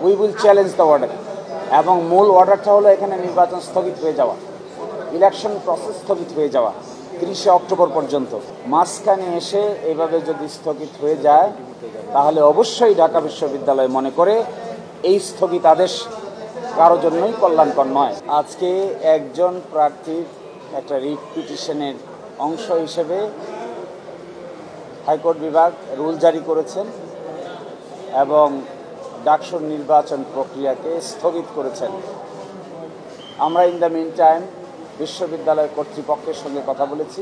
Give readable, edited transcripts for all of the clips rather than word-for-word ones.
We will challenge the order. এবং মূল অর্ডারটা হলো এখানে নির্বাচন স্থগিত হয়ে যাওয়া, ইলেকশন প্রসেস স্থগিত হয়ে যাওয়া 30শে অক্টোবর পর্যন্ত। মাঝখানে এসে এভাবে যদি স্থগিত হয়ে যায় তাহলে অবশ্যই ঢাকা বিশ্ববিদ্যালয় মনে করে এই স্থগিতাদেশ কারো জন্যই কল্যাণকর নয়। আজকে একজন প্রার্থীর একটা রিট পিটিশনের অংশ হিসেবে হাইকোর্ট বিভাগ রুল জারি করেছেন এবং ডাকসুর নির্বাচন প্রক্রিয়াকে স্থগিত করেছেন। আমরা ইন দ্য মিন টাইম বিশ্ববিদ্যালয় কর্তৃপক্ষের সঙ্গে কথা বলেছি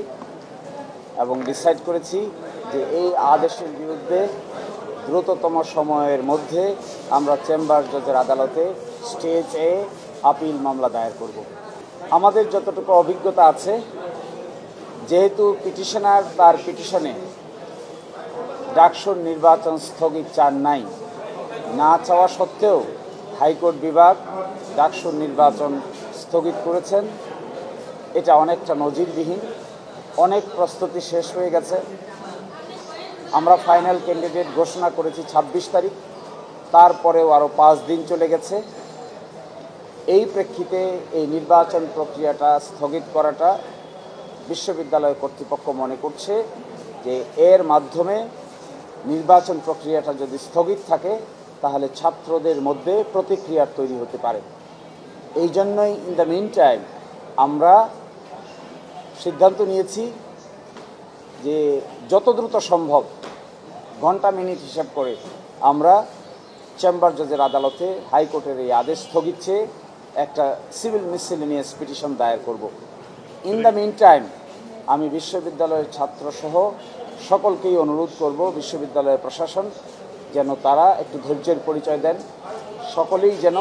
এবং ডিসাইড করেছি যে এই আদেশের বিরুদ্ধে দ্রুততম সময়ের মধ্যে আমরা চেম্বার জজের আদালতে স্টেজ এ আপিল মামলা দায়ের করব। আমাদের যতটুকু অভিজ্ঞতা আছে, যেহেতু পিটিশনার তার পিটিশনে ডাকসুর নির্বাচন স্থগিত চান নাই, না চাওয়া সত্ত্বেও হাইকোর্ট বিভাগ ডাকসুর নির্বাচন স্থগিত করেছেন। এটা অনেকটা নজিরবিহীন। অনেক প্রস্তুতি শেষ হয়ে গেছে। আমরা ফাইনাল ক্যান্ডিডেট ঘোষণা করেছি 26 তারিখ, তারপরেও আরও 5 দিন চলে গেছে। এই প্রেক্ষিতে এই নির্বাচন প্রক্রিয়াটা স্থগিত করাটা বিশ্ববিদ্যালয় কর্তৃপক্ষ মনে করছে যে এর মাধ্যমে নির্বাচন প্রক্রিয়াটা যদি স্থগিত থাকে তাহলে ছাত্রদের মধ্যে প্রতিক্রিয়া তৈরি হতে পারে। এই জন্যই ইন দ্য মিন টাইম আমরা সিদ্ধান্ত নিয়েছি যে যত দ্রুত সম্ভব ঘন্টা মিনিট হিসাব করে আমরা চেম্বার জজের আদালতে হাইকোর্টের এই আদেশ স্থগিত চেয়ে একটা সিভিল মিসসেলেনিয়াস পিটিশন দায়ের করব। ইন দ্য মিন টাইম আমি বিশ্ববিদ্যালয়ের ছাত্রসহ সকলকেই অনুরোধ করব, বিশ্ববিদ্যালয়ের প্রশাসন যেন তারা একটু ধৈর্যের পরিচয় দেন। সকলেই যেন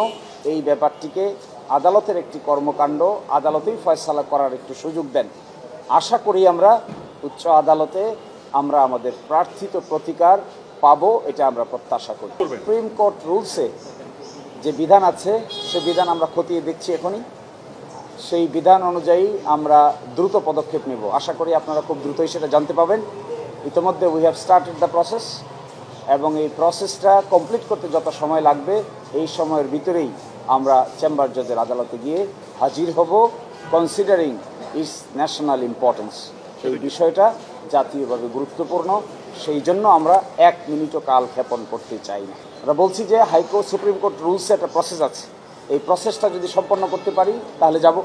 এই ব্যাপারটিকে আদালতের একটি কর্মকাণ্ড, আদালতেই ফয়সালা করার একটু সুযোগ দেন। আশা করি আমরা উচ্চ আদালতে আমরা আমাদের প্রার্থিত প্রতিকার পাবো, এটা আমরা প্রত্যাশা করি। সুপ্রিম কোর্ট রুলসে যে বিধান আছে সে বিধান আমরা খতিয়ে দেখছি এখনই। সেই বিধান অনুযায়ী আমরা দ্রুত পদক্ষেপ নেব। আশা করি আপনারা খুব দ্রুতই সেটা জানতে পাবেন। ইতিমধ্যে we have started the process এবং এই প্রসেসটা কমপ্লিট করতে যত সময় লাগবে এই সময়ের ভিতরেই আমরা চেম্বার জজের আদালতে গিয়ে হাজির হব, কনসিডারিং ইটস ন্যাশনাল ইম্পর্টেন্স। এই বিষয়টা জাতীয়ভাবে গুরুত্বপূর্ণ, সেই জন্য আমরা 1 মিনিটও কাল ক্ষেপণ করতে চাই না। আমরা বলছি যে হাইকোর্ট সুপ্রিম কোর্ট রুলসে একটা প্রসেস আছে, এই প্রসেসটা যদি সম্পন্ন করতে পারি তাহলে যাব,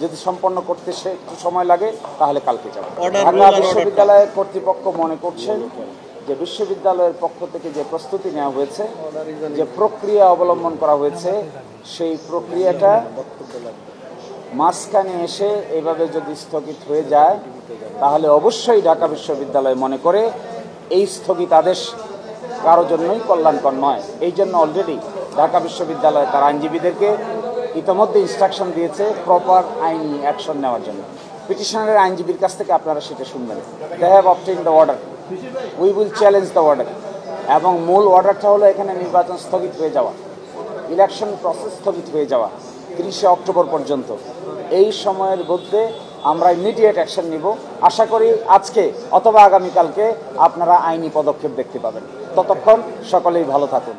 যদি সম্পন্ন করতে সে একটু সময় লাগে তাহলে কালকে যাব। ঢাকা বিশ্ববিদ্যালয়ের কর্তৃপক্ষ মনে করছেন যে বিশ্ববিদ্যালয়ের পক্ষ থেকে যে প্রস্তুতি নেওয়া হয়েছে, যে প্রক্রিয়া অবলম্বন করা হয়েছে, সেই প্রক্রিয়াটা মাঝখানে এসে এভাবে যদি স্থগিত হয়ে যায় তাহলে অবশ্যই ঢাকা বিশ্ববিদ্যালয় মনে করে এই স্থগিতাদেশ কারো জন্যই কল্যাণকর নয়। এই জন্য অলরেডি ঢাকা বিশ্ববিদ্যালয় তার আইনজীবীদেরকে ইতিমধ্যে ইনস্ট্রাকশন দিয়েছে প্রপার আইনি অ্যাকশন নেওয়ার জন্য। পিটিশনারের আইনজীবীর কাছ থেকে আপনারা সেটা শুনবেন। They have obtain the order, we will challenge the order. এবং মূল অর্ডারটা হলো এখানে নির্বাচন স্থগিত হয়ে যাওয়া, ইলেকশন প্রসেস স্থগিত হয়ে যাওয়া 30শে অক্টোবর পর্যন্ত। এই সময়ের মধ্যে আমরা ইমিডিয়েট অ্যাকশন নিব। আশা করি আজকে অথবা আগামীকালকে আপনারা আইনি পদক্ষেপ দেখতে পাবেন। ততক্ষণ সকলেই ভালো থাকুন।